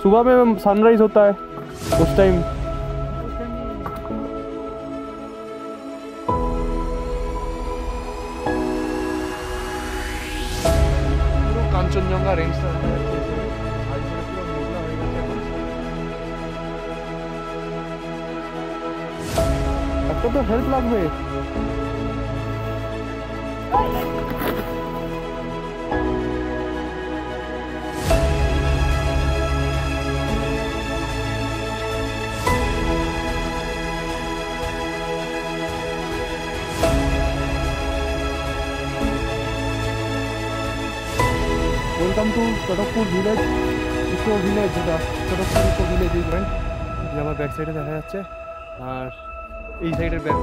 सुबह में सनराइज होता है उस टाइम। कांचनजंगा रेंज तो हेल्प লাগবে। Welcome to Chatakpur village, eco village, যেটা চটকপুর ইকো ভিলেজ। এই ফ্রেন্ড যে আমার ব্যাক সাইডে দেখা যাচ্ছে, আর এই সাইডের ব্যাক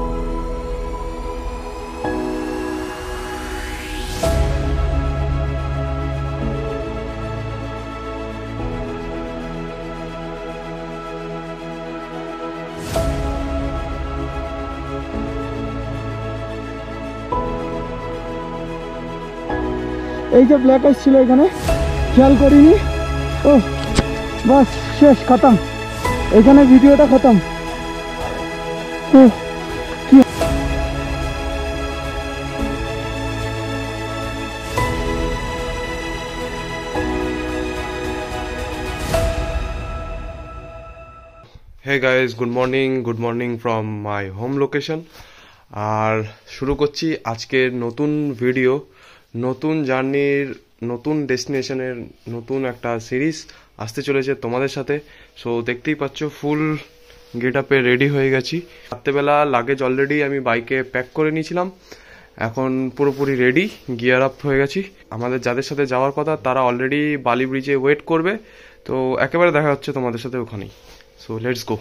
এই যে ব্ল্যাক আইস ছিল এখানে, খেয়াল করিনি। ও বাস শেষ, খতম, এখানে ভিডিওটা খতম। Hey guys, good morning from my home location। আর শুরু করছি আজকের নতুন ভিডিও, নতুন জার্নির, নতুন ডেস্টিনেশনের নতুন একটা সিরিজ আসতে চলেছে তোমাদের সাথে। সো দেখতেই পাচ্ছ ফুল গেট আপে রেডি হয়ে গেছি। রাত্রেবেলা লাগেজ অলরেডি আমি বাইকে প্যাক করে নিয়েছিলাম, এখন পুরোপুরি রেডি, গিয়ার আপ হয়ে গেছি। আমাদের যাদের সাথে যাওয়ার কথা তারা অলরেডি বালি ব্রিজে ওয়েট করবে, তো একেবারে দেখা হচ্ছে তোমাদের সাথে ওখানেই। So let's go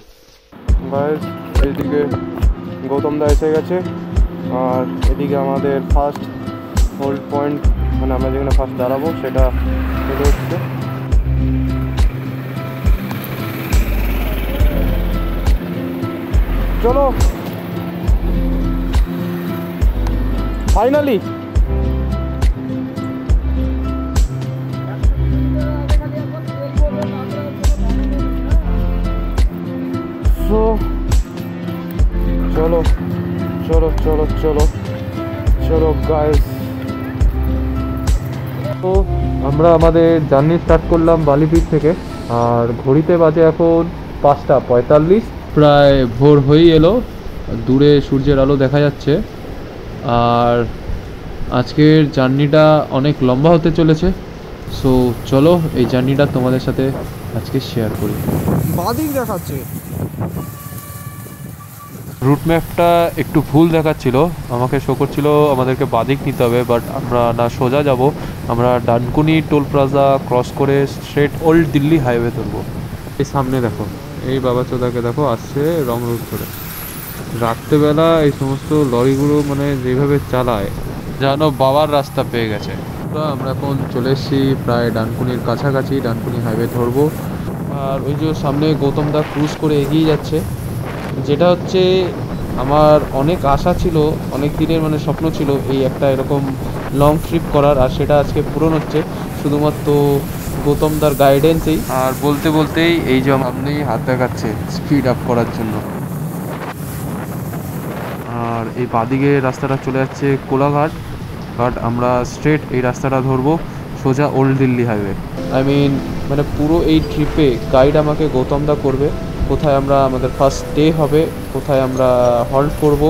guys. এইদিকে গৌতম দা এসে গেছে, আর এদিকে আমাদের ফার্স্ট হোল্ড পয়েন্ট, মানে আমরা যেখানে ফার্স্ট দাঁড়াবো সেটা চলে এসছে। চলো ফাইনালি চলো চলো চলো চলো চলো গাইস। তো আমরা আমাদের জার্নি স্টার্ট করলাম বালি ব্রিজ থেকে, আর ঘড়িতে বাজে এখন 5:45, প্রায় ভোর হয়েই এলো, দূরে সূর্যের আলো দেখা যাচ্ছে। আর আজকের জার্নিটা অনেক লম্বা হতে চলেছে, সো চলো এই জার্নিটা তোমাদের সাথে আজকে শেয়ার করি। বাদিক দেখাচ্ছে, রুট ম্যাপটা একটু ভুল দেখাচ্ছিল, আমাকে শো করছিল আমাদেরকে বাদিক নিতে হবে, বাট আমরা না সোজা যাব, আমরা ডানকুনি টোল প্লাজা ক্রস করে স্ট্রেট ওল্ড দিল্লি হাইওয়ে ধরবো। এই সামনে দেখো, এই বাবা চোদাকে দেখো আসছে রং রুট ধরে। রাত্রেবেলা এই সমস্ত লরিগুলো মানে যেভাবে চালায় যেন বাবার রাস্তা পেয়ে গেছে। আমরা এখন চলে এসেছি প্রায় ডানকুনির কাছাকাছি, ডানকুনি হাইওয়ে ধরবো। আর ওই যে সামনে গৌতম দা ক্রুজ করে এগিয়ে যাচ্ছে, যেটা হচ্ছে আমার অনেক আশা ছিল, অনেক দিনের মানে স্বপ্ন ছিল এই একটা এরকম লং ট্রিপ করার, আর সেটা আজকে পূরণ হচ্ছে শুধুমাত্র গৌতম দার গাইডেন্সেই। আর বলতে বলতেই এই যে আপনি হাত দেখাচ্ছে স্পিড আপ করার জন্য। আর এই বাদিকে রাস্তাটা চলে যাচ্ছে কোলাঘাট, বাট আমরা স্ট্রেট এই রাস্তাটা ধরবো সোজা ওল্ড দিল্লি হাইওয়ে। মানে পুরো এই ট্রিপে গাইড আমাকে গৌতম দা করবে, কোথায় আমরা আমাদের ফার্স্ট ডে হবে, কোথায় আমরা হল্ট করব,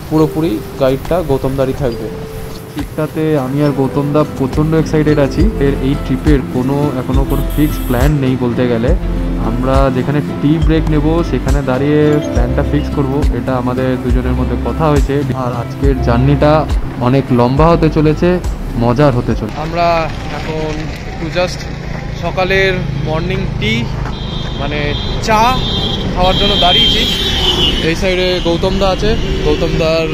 পুরোপুরি গাইডটা গৌতম দারই থাকবে। ট্রিপটাতে আমি আর গৌতম দা প্রচণ্ড এক্সাইটেড আছি। এই ট্রিপের এখনও কোনো ফিক্সড প্ল্যান নেই বলতে গেলে। আমরা যেখানে টি ব্রেক নেব সেখানে দাঁড়িয়ে প্ল্যানটা ফিক্স করব, এটা আমাদের দুজনের মধ্যে কথা হয়েছে। আর আজকের জার্নিটা অনেক লম্বা হতে চলেছে, মজার হতে চলেছে। আমরা এখন একটু জাস্ট সকালের মর্নিং টি মানে চা খাওয়ার জন্য দাঁড়িয়েছি। এই সাইডে গৌতম দা আছে, গৌতম দার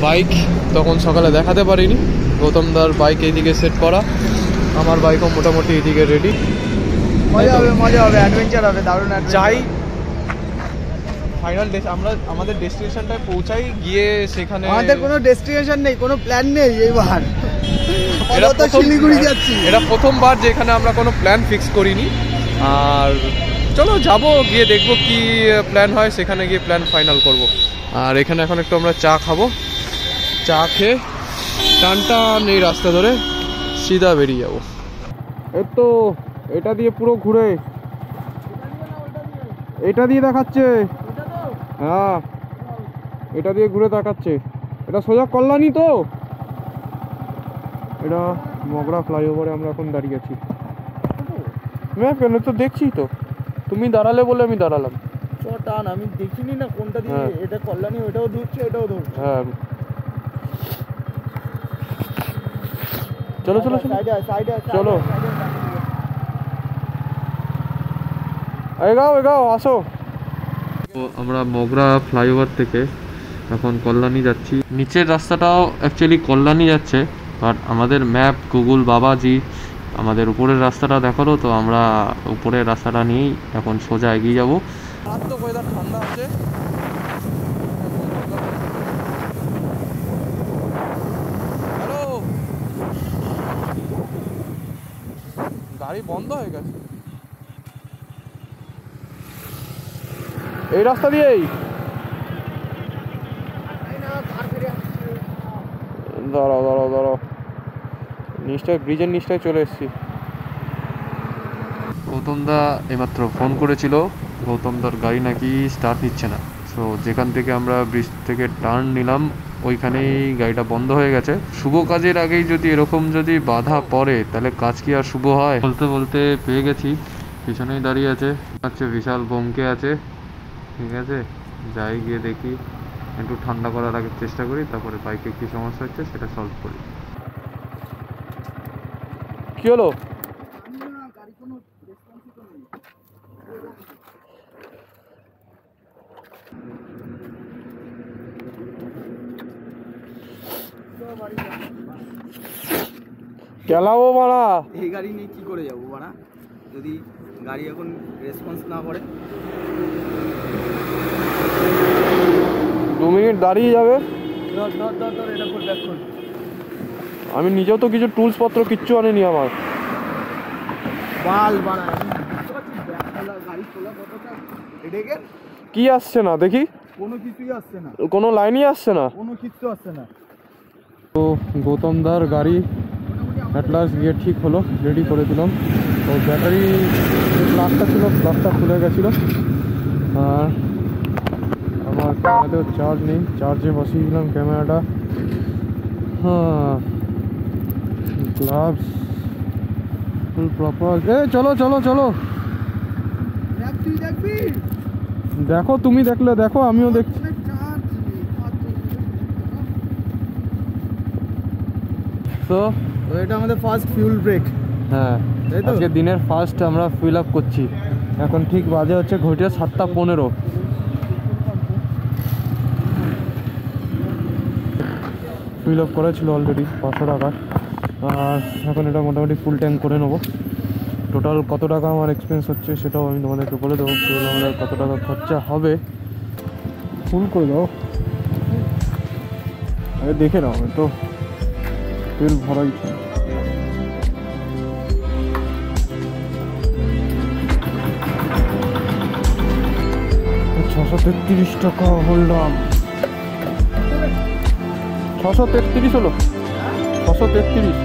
বাইক তখন সকালে দেখাতে পারিনি, গৌতম দার বাইক এইদিকে সেট করা, আমার বাইকও মোটামুটি এইদিকে রেডি। মজা হবে, অ্যাডভেঞ্চার হবে, দারুণ যাই ফাইনাল আমরা আমাদের ডেস্টিনেশনটায় পৌঁছাই, গিয়ে সেখানে আমাদের কোনো ডেস্টিনেশন নেই, কোনো প্ল্যান নেই এইবার। এটা শিলিগুড়ি যাচ্ছি, এটা প্রথমবার যেখানে আমরা কোনো প্ল্যান ফিক্স করিনি। আর চলো যাবো, গিয়ে দেখবো কি প্ল্যান হয়, সেখানে গিয়ে প্ল্যান ফাইনাল করব। আর এখানে এখন একটু আমরা চা খাবো, চা খেয়ে টান টান এই রাস্তা ধরে সিধা বেরিয়ে যাবো। এই তো এটা দিয়ে পুরো ঘুরে, এটা দিয়ে দেখাচ্ছে, হ্যাঁ এটা দিয়ে ঘুরে দেখাচ্ছে। এটা সোজা কল্যাণী তো, এটা মগরা ফ্লাইওভারে আমরা এখন দাঁড়িয়ে আছি। ম্যাপ কেন তো দেখছি তো, তুমি দাঁড়ালে বলে আমি দাঁড়ালাম। টান আমি দেখিনি না কোনটা দিয়ে, এটা কল্যাণী ওটাও ধরছে এটাও ধরছে। হ্যাঁ চলো চলো চলো, এগাও এগাও আসো। তো আমরা মগরা ফ্লাইওভার থেকে এখন কল্যাণী যাচ্ছি। নিচের রাস্তাটাও অ্যাকচুয়ালি কল্যাণী যাচ্ছে, বাট আমাদের ম্যাপ গুগল বাবাজি আমাদের উপরের রাস্তাটা দেখালো, তো আমরা উপরের রাস্তাটা নিয়েই এখন সোজা এগিয়ে যাবো। মারাত্মক ওয়েদার, ঠান্ডা আছে। হ্যালো, গাড়ি বন্ধ হয়ে গেছে এই রাস্তা দিয়েই। দাঁড়াও দাঁড়াও দাঁড়াও, নিচটায় ব্রিজের নিচটায় চলে এসেছি। গৌতমদা এইমাত্র ফোন করেছিল, গৌতমদার গাড়ি নাকি স্টার্ট নিচ্ছে না। সো যেখান থেকে আমরা ব্রিজ থেকে টার্ন নিলাম ওইখানেই গাড়িটা বন্ধ হয়ে গেছে। শুভ কাজের আগেই যদি এরকম যদি বাধা পড়ে তাহলে কাজ কি আর শুভ হয়? বলতে বলতে পেয়ে গেছি, পিছনেই দাঁড়িয়ে আছে, হচ্ছে বিশাল বোমকে আছে। ঠিক আছে, যাই গিয়ে দেখি, একটু ঠান্ডা করার আগে চেষ্টা করি, তারপরে বাইকে কী সমস্যা হচ্ছে সেটা সলভ করি। কি হলো? গেলাম বাড়া, এই গাড়ি নিয়ে কি করে যাবো বাড়া, যদি গাড়ি এখন রেসপন্স না করে? 2 মিনিট দাঁড়িয়ে যাবে। এটা করে ব্যাক কর। আমি নিজেও তো কিছু টুলস পত্র কিচ্ছু আনিনি আমার। বাল বাড়া, গাড়ি খোলা কতটা এটাকে কি আসছে না দেখি, কোনো কিছুই আসছে না, কোনো লাইনই আসছে না, কোনো কিছু আসছে না। তো গৌতমদার গাড়ি অ্যাট লাস্ট গিয়ে ঠিক হলো, রেডি করে দিলাম। তো ব্যাটারি যে প্লাগটা ছিল, প্লাগটা খুলে গেছিলো। আর আমার ক্যামেরাতেও চার্জ নেই, চার্জে বসিয়ে দিলাম ক্যামেরাটা। হ্যাঁ, গ্লাভস ফুল প্রপার। চলো চলো চলো, দেখো তুমি দেখলে দেখো, আমিও দেখছি। তো এটা আমাদের ফার্স্ট ফিউল ব্রেক। হ্যাঁ, আজকে দিনের ফার্স্ট আমরা ফিল আপ করছি। এখন ঠিক বাজে হচ্ছে ঘটিয়া 7:15। ফিল আপ করেছিল অলরেডি 500 টাকা। আর এখন এটা মোটামুটি ফুল ট্যাঙ্ক করে নেবো। টোটাল কত টাকা আমার এক্সপেন্স হচ্ছে সেটাও আমি তোমাদেরকে বলে দেবো। টোটাল আমাদের কত টাকা খরচা হবে ফুল করে দাও। আরে দেখে নাও, তো তেল ভরাই ছিল। 633 টাকা বললাম, 633 হলো, 633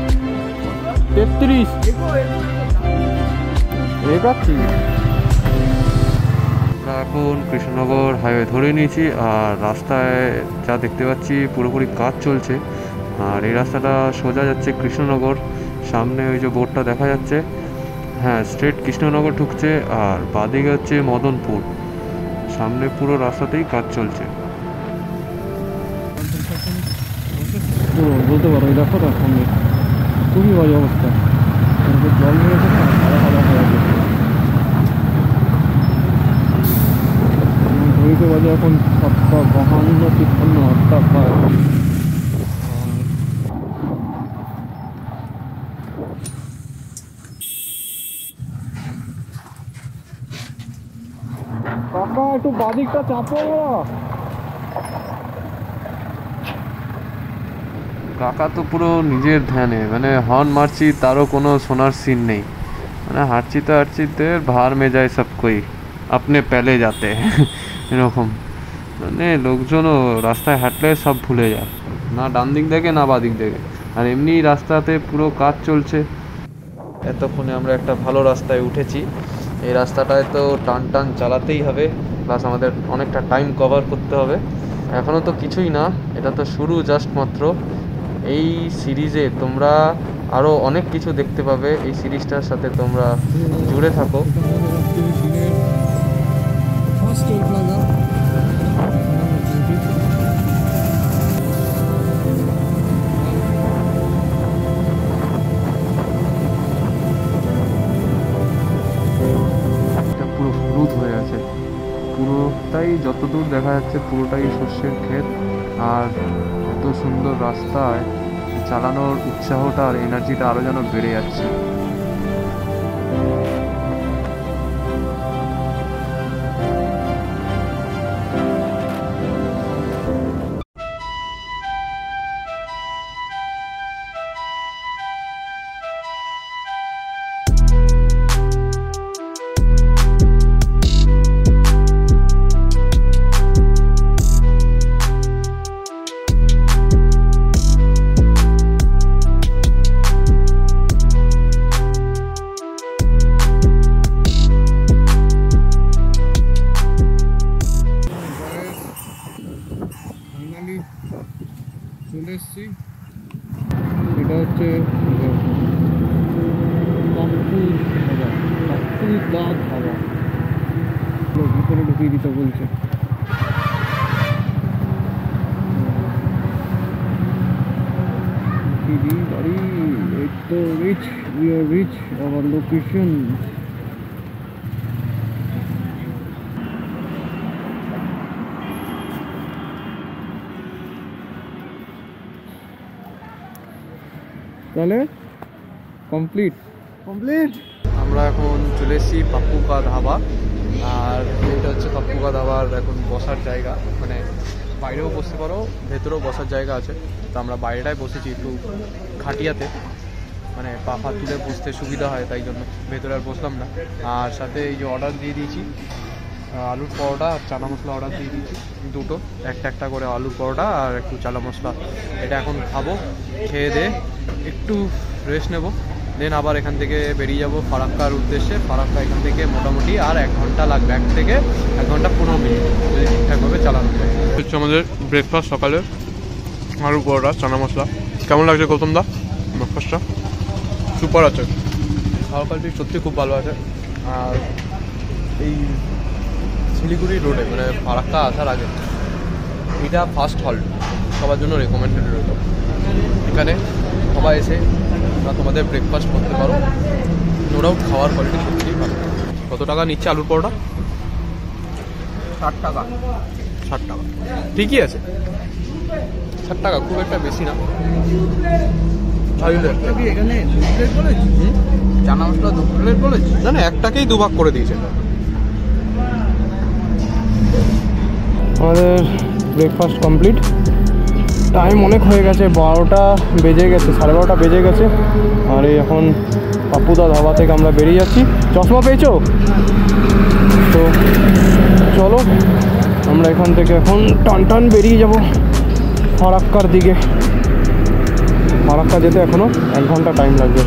এগাচ্ছি। আমরা এখন কৃষ্ণনগর হাইওয়ে ধরে নিয়েছি, আর রাস্তায় যা দেখতে পাচ্ছি পুরোপুরি কাজ চলছে। আর এই রাস্তাটা সোজা যাচ্ছে কৃষ্ণনগর, সামনে ওই যে বোর্ডটা দেখা যাচ্ছে, হ্যাঁ স্ট্রেট কৃষ্ণনগর ঢুকছে। আর বাদিকে হচ্ছে মদনপুর, সামনে পুরো রাস্তাতেই কাজ চলছে। বলতে পারো, দেখো তার সামনে খুবই বাজে অবস্থা, জল মেরেছে না, সাদা সাদা হয়ে গেছে। ঘড়িতে বাজে এখন 7:52, 53, 58। কাকা একটু বাদিকটা চাপো। কাকা তো পুরো নিজের ধ্যানে, মানে হর্ন মারছি তারও কোনো শোনার সিন নেই। মানে হাঁটতে ভার মে যায় সব কই আপনি পেলে যাতে এরকম, মানে লোকজনও রাস্তায় হাঁটলে সব ভুলে যায়, না ডান দিক দেখে না বাঁ দিক দেখে। আর এমনি রাস্তাতে পুরো কাজ চলছে। এতক্ষণে আমরা একটা ভালো রাস্তায় উঠেছি। এই রাস্তাটায় তো টান টান চালাতেই হবে, প্লাস আমাদের অনেকটা টাইম কভার করতে হবে। এখনও তো কিছুই না, এটা তো শুরু জাস্ট মাত্র। এই সিরিজে তোমরা আরও অনেক কিছু দেখতে পাবে, এই সিরিজটার সাথে তোমরা জুড়ে থাকো। পুরো হলুদ হয়ে আছে, পুরোটাই যতদূর দেখা যাচ্ছে পুরোটাই শস্যের ক্ষেত। আর এত সুন্দর রাস্তায় চালানোর উৎসাহটা আর এনার্জিটা আরও যেন বেড়ে যাচ্ছে। চলে এসছি, এটা হচ্ছে ভিতরে ঢুকিয়ে দিতে বলছে। গাড়ি এই তো reach, we are reach our location. তাহলে কমপ্লিট। আমরা এখন চলে এসেছি পাপ্পু কা ধাবা। আর এটা হচ্ছে পাপ্পু কা ধাবার এখন বসার জায়গা, মানে বাইরেও বসতে পারো, ভেতরেও বসার জায়গা আছে। তো আমরা বাইরেটায় বসেছি একটু খাটিয়াতে, মানে পা পা তুলে বসতে সুবিধা হয়, তাই জন্য ভেতরে আর বসলাম না। আর সাথে এই যে অর্ডার দিয়ে দিয়েছি আলুর পরোটা আর চানা মশলা অর্ডার দিয়ে দিয়েছি দুটো, একটা করে আলুর পরোটা আর একটু চানা মশলা। এটা এখন খাবো, খেয়ে দিয়ে একটু রেস্ট নেব, দেন আবার এখান থেকে বেরিয়ে যাব ফারাক্কার উদ্দেশ্যে। ফারাক্কা এখান থেকে মোটামুটি আর 1 ঘন্টা লাগবে, 1 থেকে 1 ঘন্টা 15 মিনিট যদি ঠিকঠাকভাবে চালানো যায়। হচ্ছে আমাদের ব্রেকফাস্ট সকালে, আলুর পরোটা চানা মশলা। কেমন লাগছে গৌতম দা ব্রেকফাস্টটা? সুপার আছে, খাওয়া কোয়ালিটি সত্যি খুব ভালো আছে। আর এই শিলিগুড়ি রোডে মানে ফারাক্কা আসার আগে এটা ফার্স্ট হল্ট, সবার জন্য রেকমেন্ডেড রইল। এখানে সবাই এসে তোমাদের ব্রেকফাস্ট করতে পারো, নো ডাউট খাওয়ার কোয়ালিটি সত্যিই ভালো। কত টাকা নিচ্ছে আলুর পরোটা? 60 টাকা। 60 টাকা, ঠিকই আছে। 60 টাকা খুব একটা বেশি না। এখানে 2 প্লেট বলেছি, চানা মশলা 2 প্লেট বলেছি। না না, একটাকেই 2 ভাগ করে দিয়েছে। আমাদের ব্রেকফাস্ট কমপ্লিট। টাইম অনেক হয়ে গেছে, 12টা বেজে গেছে, 12:30 বেজে গেছে। আর এই এখন পাপ্পুদা ধাবা থেকে আমরা বেরিয়ে যাচ্ছি। চশমা পেয়েছো তো? চলো আমরা এখান থেকে এখন টান বেরিয়ে যাব ফারাক্কার দিকে। ফারাক্কা যেতে এখনও 1 ঘন্টা টাইম লাগবে।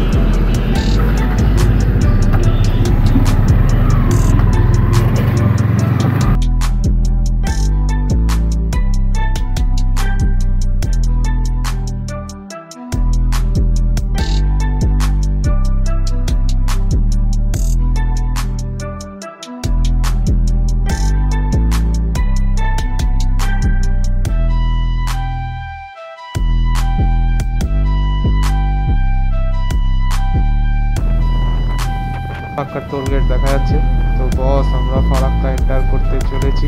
ফারাক্কার টোল গেট দেখা যাচ্ছে। তো বস, আমরা ফারাক্কা এন্টার করতে চলেছি।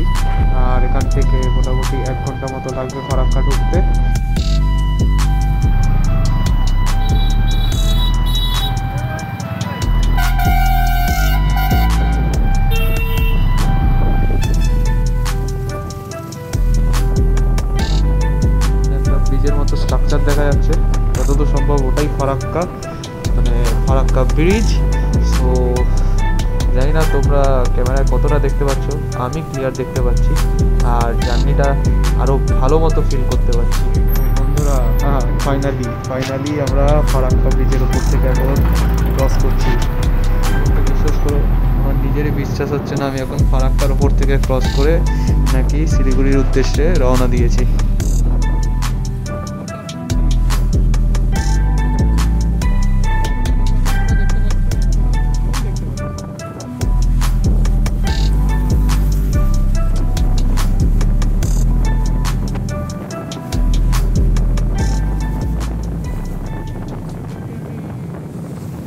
আর এখান থেকে মোটামুটি 1 ঘন্টা মতো লাগবে ফারাক্কা ঢুকতে। একটা ব্রিজের মতো স্ট্রাকচার দেখা যাচ্ছে, যতদূর সম্ভব ওটাই ফারাক্কা, মানে ফারাক্কা ব্রিজ। সো তো জানি না তোমরা ক্যামেরায় কতটা দেখতে পাচ্ছ, আমি ক্লিয়ার দেখতে পাচ্ছি আর জার্নিটা আরও ভালো মতো ফিল করতে পারছি। বন্ধুরা ফাইনালি আমরা ফারাক্কা ব্রিজের ওপর থেকে এখন ক্রস করছি। বিশ্বাস করো আমার নিজেরই বিশ্বাস হচ্ছে না আমি এখন ফারাক্কার ওপর থেকে ক্রস করে নাকি শিলিগুড়ির উদ্দেশ্যে রওনা দিয়েছি।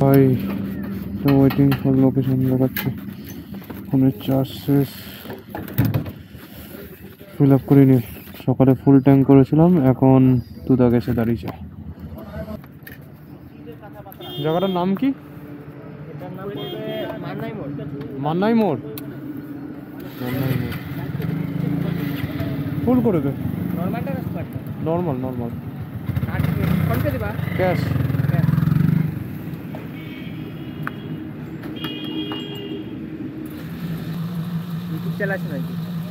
ভাই ওয়েটিং ফর লোকেশন দেখাচ্ছে, ফোনের চার্জ শেষ, ফিল আপ করিনি। সকালে ফুল ট্যাঙ্ক করেছিলাম, এখন দুধা গেছে দাঁড়িয়েছে। জায়গাটার নাম কি? মান্নাই মোড়। ফুল করে দে, নর্মাল ক্যাশ।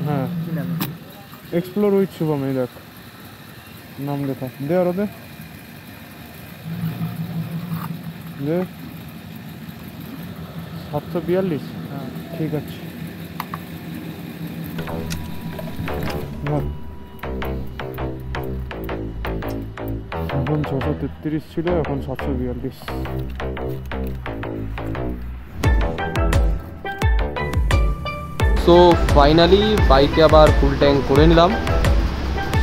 হ্যাঁ, এক্সপ্লোর উইথ শুভম, এই দেখ নাম লেখা, দে আরো দে 742। ঠিক আছে, এখন 633 ছিল, এখন 742। সো ফাইনালি বাইকে আবার ফুল ট্যাঙ্ক করে নিলাম।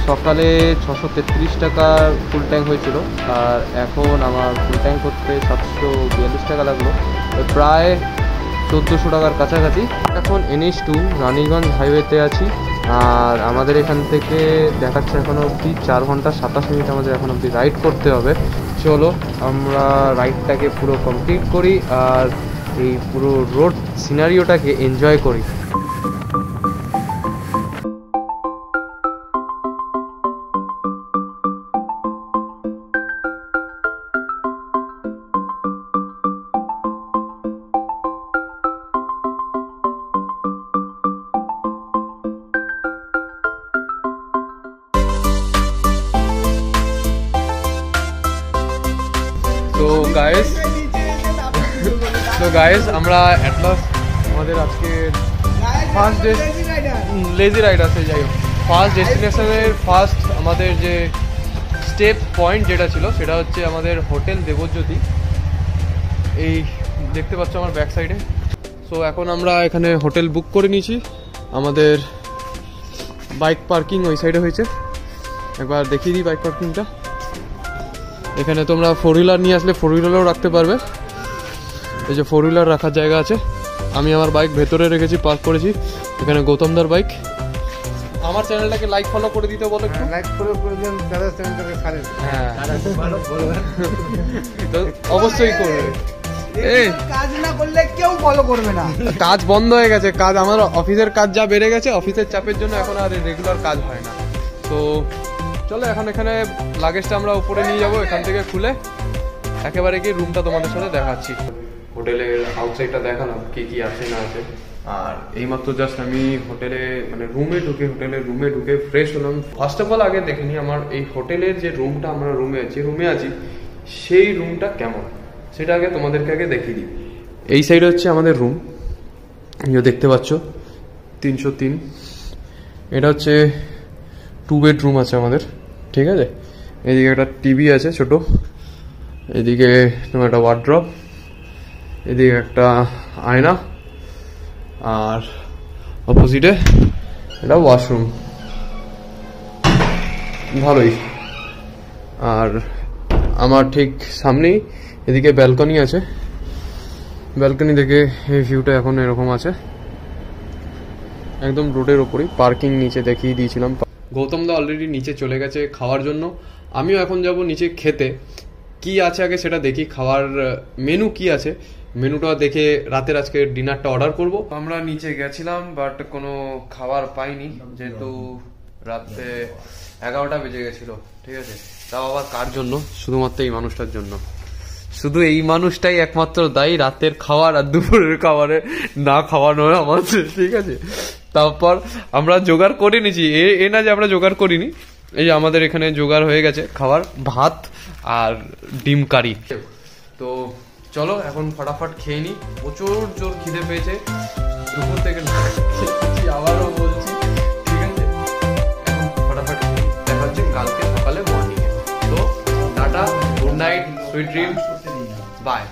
সকালে 633 টাকার ফুল ট্যাঙ্ক হয়েছিল আর এখন আমার ফুল ট্যাঙ্ক করতে 742 টাকা লাগলো, প্রায় 1400 টাকার কাছাকাছি। এখন NH2 রানীগঞ্জ হাইওয়েতে আছি আর আমাদের এখান থেকে দেখাচ্ছে এখন অবধি 4 ঘন্টা 27 মিনিট আমাদের এখন অবধি রাইড করতে হবে। চলো আমরা রাইডটাকে পুরো কমপ্লিট করি আর এই পুরো রোড সিনারিওটাকে এনজয় করি। তো গাইস আমরা অ্যাট লাস্ট আমাদের আজকে ফার্স্ট লেজি রাইডার আছে, যাই হোক ফার্স্ট ডেস্টিনেশনের ফার্স্ট আমাদের যে স্টেপ পয়েন্ট যেটা ছিল সেটা হচ্ছে আমাদের হোটেল দেবজ্যোতি। এই দেখতে পাচ্ছ আমার ব্যাক সাইডে। সো এখন আমরা এখানে হোটেল বুক করে নিয়েছি, আমাদের বাইক পার্কিং ওই সাইডে হয়েছে। একবার দেখিয়ে দিই বাইক পার্কিংটা। এখানে তোমরা 4 হুইলার নিয়ে আসলে 4 হুইলারও রাখতে পারবে। এই যে 4 হুইলার রাখার জায়গা আছে, আমি আমার বাইক ভেতরে রেখেছি, পার্ক করেছি। এখানে গৌতমদার বাইক। আমার চ্যানেলটাকে লাইক ফলো করে দিতে বলো একটু। লাইক করে দেন দাদা চ্যানেলটাকে ছাড়েন। হ্যাঁ ভালো বলবেন তো অবশ্যই করবে। এই কাজ না করলে কেউ ফলো করবে না। কাজ বন্ধ হয়ে গেছে, কাজ আমার অফিসের কাজ যা বেড়ে গেছে, অফিসের চাপের জন্য এখন আর রেগুলার কাজ হয় না। তো চলো এখন এখানে লাগেজটা আমরা উপরে নিয়ে যাবো, এখান থেকে খুলে একেবারে গিয়ে রুমটা তোমাদের সাথে দেখাচ্ছি। হোটেলের আউটসাইডটা দেখালাম কি কি আছে না আছে। আর এইমাত্র জাস্ট আমি হোটেলে মানে হোটেলের রুমে ঢুকে ফ্রেশ হলাম। ফার্স্ট অফ অল আগে দেখে নিই আমার এই হোটেলের যে রুমটা, আমরা রুমে আছি সেই রুমটা কেমন সেটা আগে তোমাদেরকে আগে দেখিয়ে দিই। এই সাইডে হচ্ছে আমাদের রুম, দেখতে পাচ্ছ 303। এটা হচ্ছে 2 বেডরুম আছে আমাদের, ঠিক আছে। এদিকে একটা টিভি আছে ছোট, এদিকে তোমার একটা ওয়ার্ড্রপ, এদিকে একটা আয়না, আর অপোজিটে এটা ওয়াশরুম। ভালোই। আর আমার ঠিক সামনেই এদিকে ব্যালকনি আছে, ব্যালকনি থেকে এই ভিউটা এখন এরকম আছে, একদম রোডের ওপরই। পার্কিং নিচে দেখিয়ে দিয়েছিলাম। গৌতম দা অলরেডি নিচে চলে গেছে খাওয়ার জন্য, আমিও এখন যাব নিচে খেতে। কি আছে আগে সেটা দেখি, খাওয়ার মেনু কি আছে, মেনুটা দেখে রাতের আজকে ডিনারটা অর্ডার করব। আমরা নিচে গেছিলাম বাট কোনো খাবার পাইনি, যেহেতু রাতে 11টা বেজে গেছিল, ঠিক আছে। তাও আবার কার জন্য? শুধুমাত্র এই মানুষটার জন্য। শুধু এই মানুষটাই একমাত্র দায়ী রাতের খাবার আর দুপুরের খাবারে না খাওয়ানো আমাদের, ঠিক আছে। তারপর আমরা জোগাড় করে নিয়েছি, এ না যে আমরা জোগাড় করিনি, এই যে আমাদের এখানে জোগাড় হয়ে গেছে খাবার, ভাত আর ডিম কারি। তো চলো এখন ফটাফট খেয়ে নিই, প্রচুর জোর খিদে পেয়েছে, দুপুর থেকে না খেয়েছি, আবারও বলছি, ঠিক আছে। এখন ফটাফট দেখা হচ্ছে কালকে সকালে মর্নিংয়ে। তো tata, good night, sweet dreams, by.